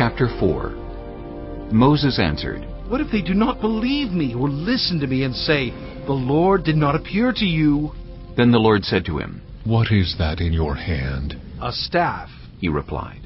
Chapter 4. Moses answered, What if they do not believe me or listen to me and say, The Lord did not appear to you? Then the Lord said to him, What is that in your hand? A staff. He replied.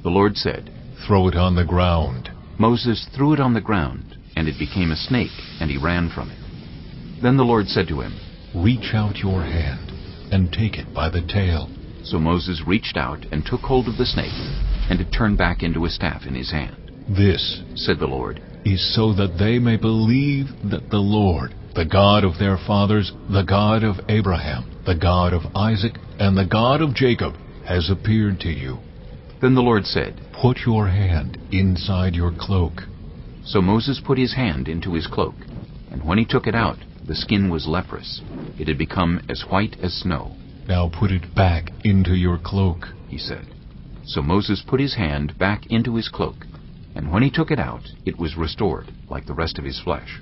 The Lord said, Throw it on the ground. Moses threw it on the ground, and it became a snake, and he ran from it. Then the Lord said to him, Reach out your hand and take it by the tail. So Moses reached out and took hold of the snake, and it turned back into a staff in his hand. This, said the Lord, is so that they may believe that the Lord, the God of their fathers, the God of Abraham, the God of Isaac, and the God of Jacob, has appeared to you. Then the Lord said, Put your hand inside your cloak. So Moses put his hand into his cloak, and when he took it out, the skin was leprous. It had become as white as snow. Now put it back into your cloak, he said. So Moses put his hand back into his cloak, and when he took it out, it was restored, like the rest of his flesh.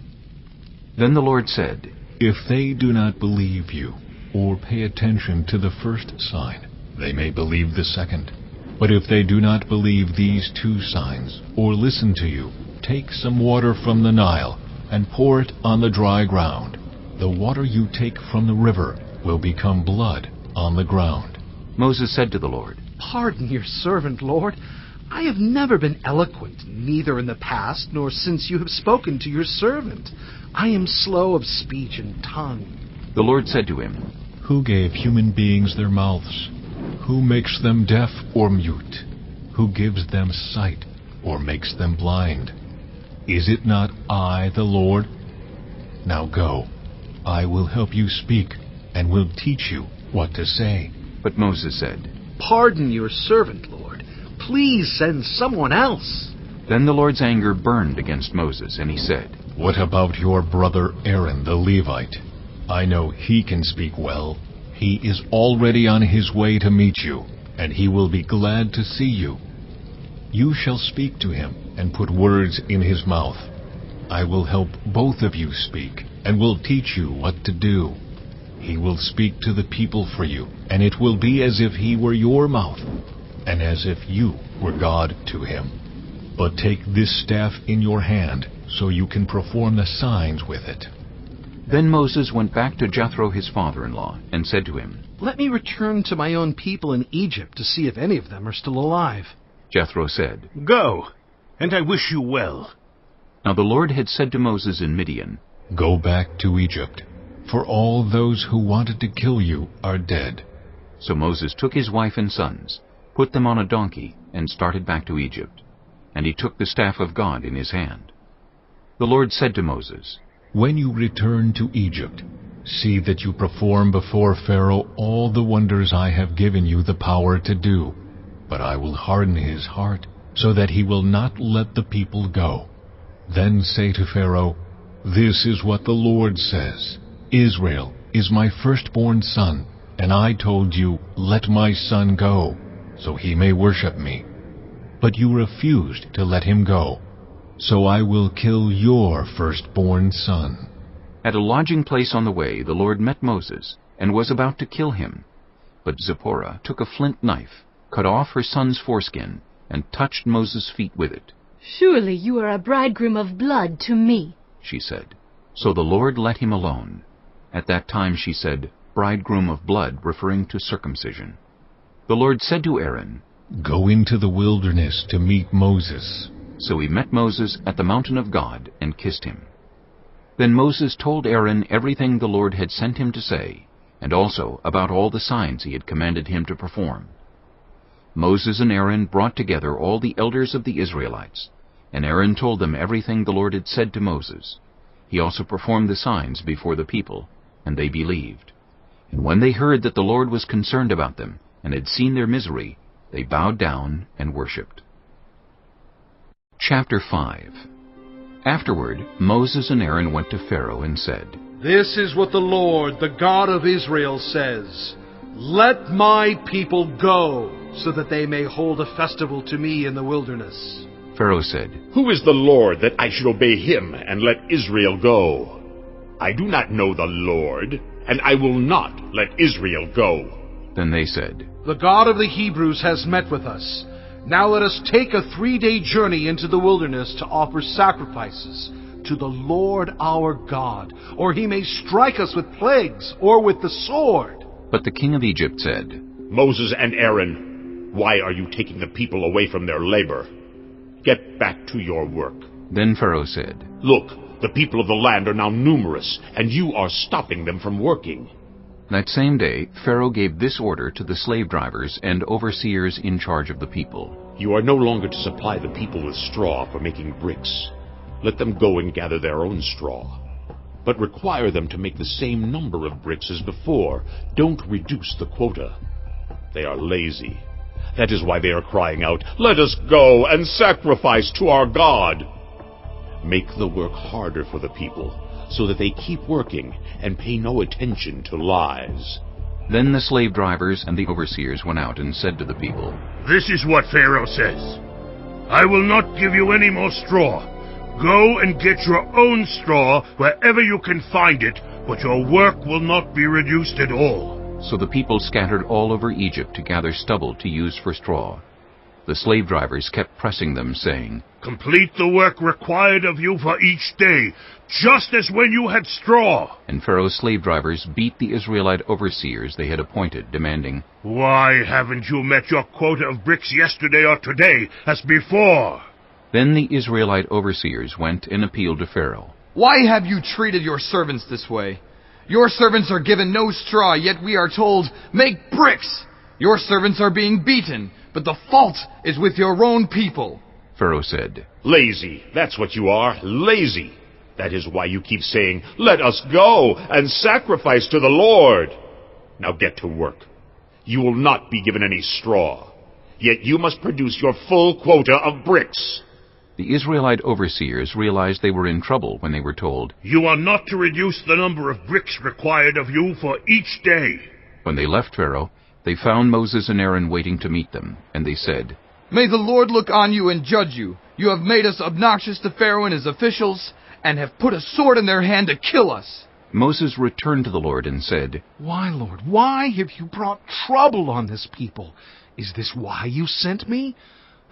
Then the Lord said, If they do not believe you, or pay attention to the first sign, they may believe the second. But if they do not believe these two signs, or listen to you, take some water from the Nile, and pour it on the dry ground. The water you take from the river will become blood on the ground. Moses said to the Lord, Pardon your servant, Lord. I have never been eloquent, neither in the past nor since you have spoken to your servant. I am slow of speech and tongue. The Lord said to him, Who gave human beings their mouths? Who makes them deaf or mute? Who gives them sight or makes them blind? Is it not I, the Lord? Now go. I will help you speak, and will teach you what to say. But Moses said, Pardon your servant, Lord. Please send someone else. Then the Lord's anger burned against Moses, and he said, What about your brother Aaron the Levite? I know he can speak well. He is already on his way to meet you, and he will be glad to see you. You shall speak to him and put words in his mouth. I will help both of you speak, and will teach you what to do. He will speak to the people for you, and it will be as if he were your mouth, and as if you were God to him. But take this staff in your hand, so you can perform the signs with it. Then Moses went back to Jethro his father-in-law, and said to him, Let me return to my own people in Egypt to see if any of them are still alive. Jethro said, Go, and I wish you well. Now the Lord had said to Moses in Midian, Go back to Egypt, for all those who wanted to kill you are dead. So Moses took his wife and sons, put them on a donkey, and started back to Egypt. And he took the staff of God in his hand. The Lord said to Moses, When you return to Egypt, see that you perform before Pharaoh all the wonders I have given you the power to do. But I will harden his heart, so that he will not let the people go. Then say to Pharaoh, This is what the Lord says. Israel is my firstborn son, and I told you, Let my son go, so he may worship me. But you refused to let him go, so I will kill your firstborn son. At a lodging place on the way, the Lord met Moses, and was about to kill him. But Zipporah took a flint knife, cut off her son's foreskin, and touched Moses' feet with it. Surely you are a bridegroom of blood to me, she said. So the Lord let him alone. At that time she said, Bridegroom of blood, referring to circumcision. The Lord said to Aaron, Go into the wilderness to meet Moses. So he met Moses at the mountain of God and kissed him. Then Moses told Aaron everything the Lord had sent him to say, and also about all the signs he had commanded him to perform. Moses and Aaron brought together all the elders of the Israelites, and Aaron told them everything the Lord had said to Moses. He also performed the signs before the people, and they believed. And when they heard that the Lord was concerned about them, and had seen their misery, they bowed down and worshipped. Chapter 5. Afterward, Moses and Aaron went to Pharaoh and said, This is what the Lord, the God of Israel, says. Let my people go, so that they may hold a festival to me in the wilderness. Pharaoh said, Who is the Lord that I should obey him and let Israel go? I do not know the Lord, and I will not let Israel go. Then they said, The God of the Hebrews has met with us, Now let us take a 3-day journey into the wilderness to offer sacrifices to the Lord our God, or he may strike us with plagues or with the sword. But the king of Egypt said, Moses and Aaron, why are you taking the people away from their labor? Get back to your work. Then Pharaoh said, Look, the people of the land are now numerous, and you are stopping them from working. That same day Pharaoh gave this order to the slave drivers and overseers in charge of the people. You are no longer to supply the people with straw for making bricks. Let them go and gather their own straw. But require them to make the same number of bricks as before. Don't reduce the quota. They are lazy. That is why they are crying out, Let us go and sacrifice to our God. Make the work harder for the people, so that they keep working and pay no attention to lies. Then the slave drivers and the overseers went out and said to the people, This is what Pharaoh says. I will not give you any more straw. Go and get your own straw wherever you can find it, but your work will not be reduced at all. So the people scattered all over Egypt to gather stubble to use for straw. The slave drivers kept pressing them, saying, Complete the work required of you for each day, just as when you had straw. And Pharaoh's slave drivers beat the Israelite overseers they had appointed, demanding, Why haven't you met your quota of bricks yesterday or today, as before? Then the Israelite overseers went and appealed to Pharaoh. Why have you treated your servants this way? Your servants are given no straw, yet we are told, Make bricks! Your servants are being beaten, but the fault is with your own people. Pharaoh said, Lazy, that's what you are, lazy. That is why you keep saying, Let us go and sacrifice to the Lord. Now get to work. You will not be given any straw, yet you must produce your full quota of bricks. The Israelite overseers realized they were in trouble when they were told, You are not to reduce the number of bricks required of you for each day. When they left Pharaoh, they found Moses and Aaron waiting to meet them, and they said, May the Lord look on you and judge you. You have made us obnoxious to Pharaoh and his officials, and have put a sword in their hand to kill us. Moses returned to the Lord and said, Why, Lord, why have you brought trouble on this people? Is this why you sent me?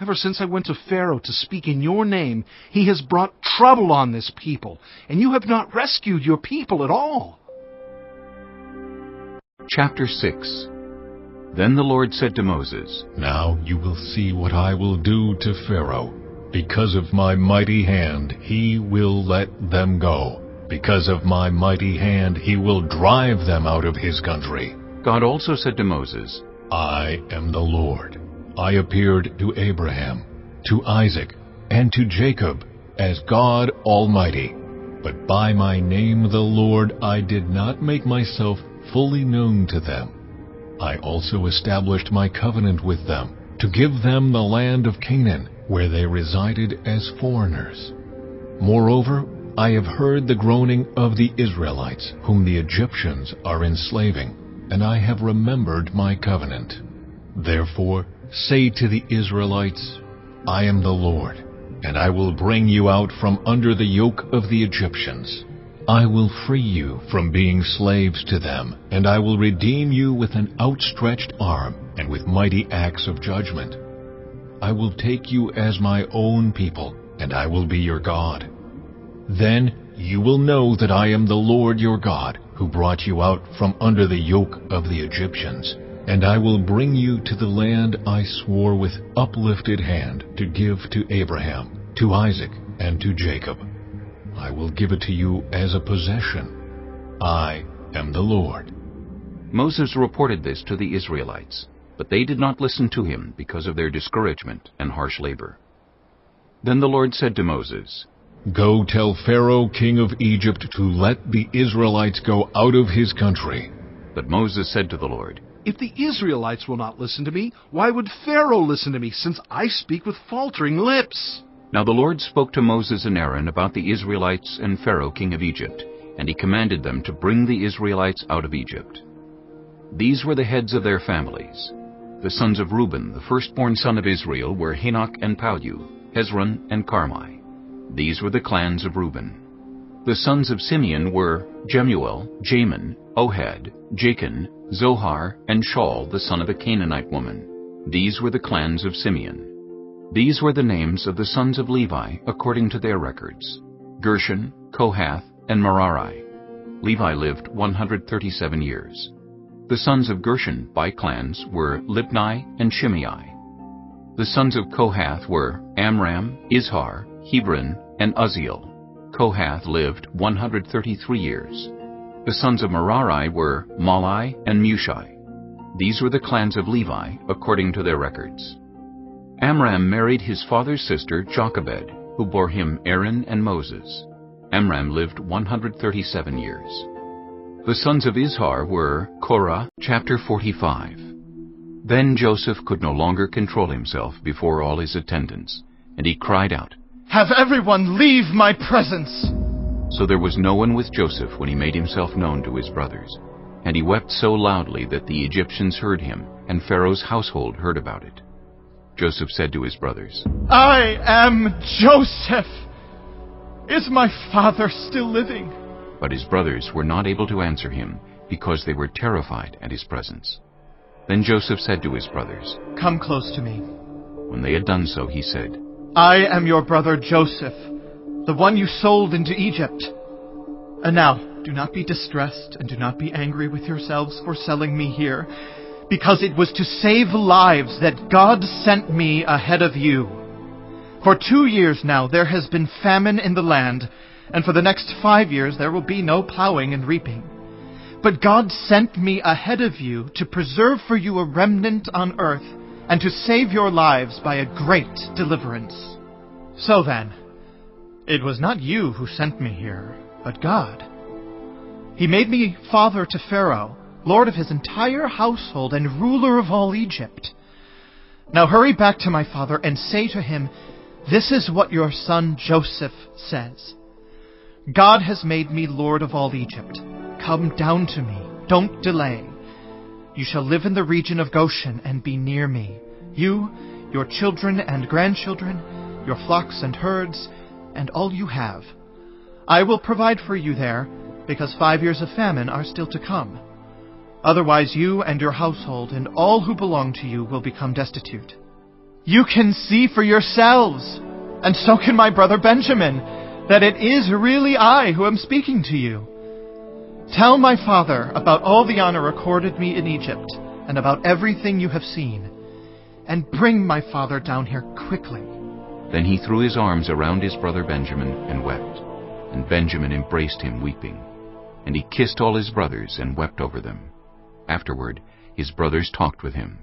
Ever since I went to Pharaoh to speak in your name, he has brought trouble on this people, and you have not rescued your people at all. Chapter 6. Then the Lord said to Moses, Now you will see what I will do to Pharaoh. Because of my mighty hand, he will let them go. Because of my mighty hand, he will drive them out of his country. God also said to Moses, I am the Lord. I appeared to Abraham, to Isaac, and to Jacob as God Almighty. But by my name the Lord I did not make myself fully known to them. I also established my covenant with them, to give them the land of Canaan, where they resided as foreigners. Moreover, I have heard the groaning of the Israelites, whom the Egyptians are enslaving, and I have remembered my covenant. Therefore, say to the Israelites, I am the Lord, and I will bring you out from under the yoke of the Egyptians. I will free you from being slaves to them, and I will redeem you with an outstretched arm and with mighty acts of judgment. I will take you as my own people, and I will be your God. Then you will know that I am the Lord your God, who brought you out from under the yoke of the Egyptians. And I will bring you to the land I swore with uplifted hand to give to Abraham, to Isaac, and to Jacob. I will give it to you as a possession. I am the Lord. Moses reported this to the Israelites, but they did not listen to him because of their discouragement and harsh labor. Then the Lord said to Moses, Go tell Pharaoh, king of Egypt, to let the Israelites go out of his country. But Moses said to the Lord, If the Israelites will not listen to me, why would Pharaoh listen to me, since I speak with faltering lips? Now the Lord spoke to Moses and Aaron about the Israelites and Pharaoh, king of Egypt, and he commanded them to bring the Israelites out of Egypt. These were the heads of their families. The sons of Reuben, the firstborn son of Israel, were Hanok and Palu, Hezron and Carmi. These were the clans of Reuben. The sons of Simeon were Jemuel, Jamin, Ohad, Jachin, Zohar, and Shaul, the son of a Canaanite woman. These were the clans of Simeon. These were the names of the sons of Levi according to their records: Gershon, Kohath, and Merari. Levi lived 137 years. The sons of Gershon by clans were Libni and Shimei. The sons of Kohath were Amram, Izhar, Hebron, and Uzziel. Kohath lived 133 years. The sons of Merari were Malai and Mushi. These were the clans of Levi according to their records. Amram married his father's sister Jochebed, who bore him Aaron and Moses. Amram lived 137 years. The sons of Izhar were Korah, chapter 45. Then Joseph could no longer control himself before all his attendants, and he cried out, "Have everyone leave my presence!" So there was no one with Joseph when he made himself known to his brothers. And he wept so loudly that the Egyptians heard him, and Pharaoh's household heard about it. Joseph said to his brothers, "I am Joseph! Is my father still living?" But his brothers were not able to answer him, because they were terrified at his presence. Then Joseph said to his brothers, "Come close to me." When they had done so, he said, "I am your brother Joseph, the one you sold into Egypt. And now, do not be distressed and do not be angry with yourselves for selling me here, because it was to save lives that God sent me ahead of you. For 2 years now there has been famine in the land, and for the next 5 years there will be no plowing and reaping. But God sent me ahead of you to preserve for you a remnant on earth, and to save your lives by a great deliverance. So then, it was not you who sent me here, but God. He made me father to Pharaoh, lord of his entire household and ruler of all Egypt. Now hurry back to my father and say to him, 'This is what your son Joseph says. God has made me lord of all Egypt. Come down to me. Don't delay. You shall live in the region of Goshen and be near me, you, your children and grandchildren, your flocks and herds, and all you have. I will provide for you there, because 5 years of famine are still to come. Otherwise you and your household and all who belong to you will become destitute. You can see for yourselves, and so can my brother Benjamin, that it is really I who am speaking to you. Tell my father about all the honor accorded me in Egypt, and about everything you have seen, and bring my father down here quickly.'" Then he threw his arms around his brother Benjamin and wept. And Benjamin embraced him weeping. And he kissed all his brothers and wept over them. Afterward, his brothers talked with him.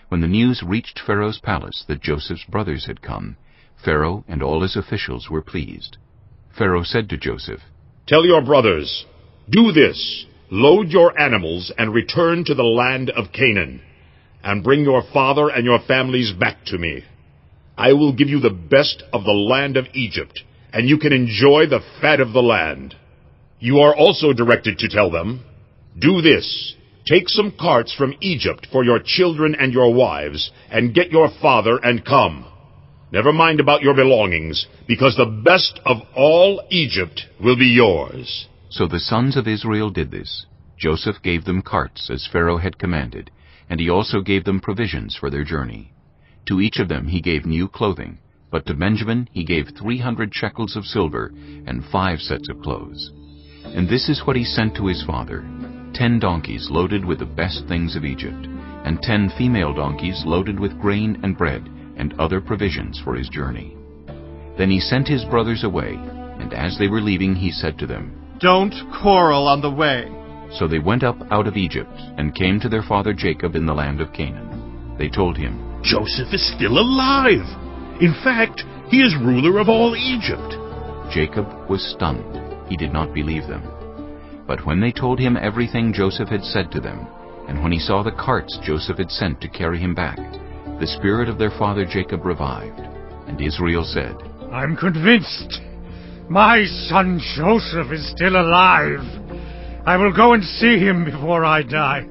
When the news reached Pharaoh's palace that Joseph's brothers had come, Pharaoh and all his officials were pleased. Pharaoh said to Joseph, Tell your brothers, do this, load your animals and return to the land of Canaan, and bring your father and your families back to me. I will give you the best of the land of Egypt, and you can enjoy the fat of the land. You are also directed to tell them, do this, take some carts from Egypt for your children and your wives, and get your father and come. Never mind about your belongings, because the best of all Egypt will be yours. So the sons of Israel did this. Joseph gave them carts, as Pharaoh had commanded, and he also gave them provisions for their journey. To each of them he gave new clothing, but to Benjamin he gave 300 shekels of silver and 5 sets of clothes. And this is what he sent to his father, 10 donkeys loaded with the best things of Egypt, and 10 female donkeys loaded with grain and bread and other provisions for his journey. Then he sent his brothers away, and as they were leaving he said to them, Don't quarrel on the way. So they went up out of Egypt, and came to their father Jacob in the land of Canaan. They told him, Joseph is still alive. In fact, he is ruler of all Egypt. Jacob was stunned. He did not believe them. But when they told him everything Joseph had said to them, and when he saw the carts Joseph had sent to carry him back, the spirit of their father Jacob revived. And Israel said, I'm convinced. My son Joseph is still alive. I will go and see him before I die.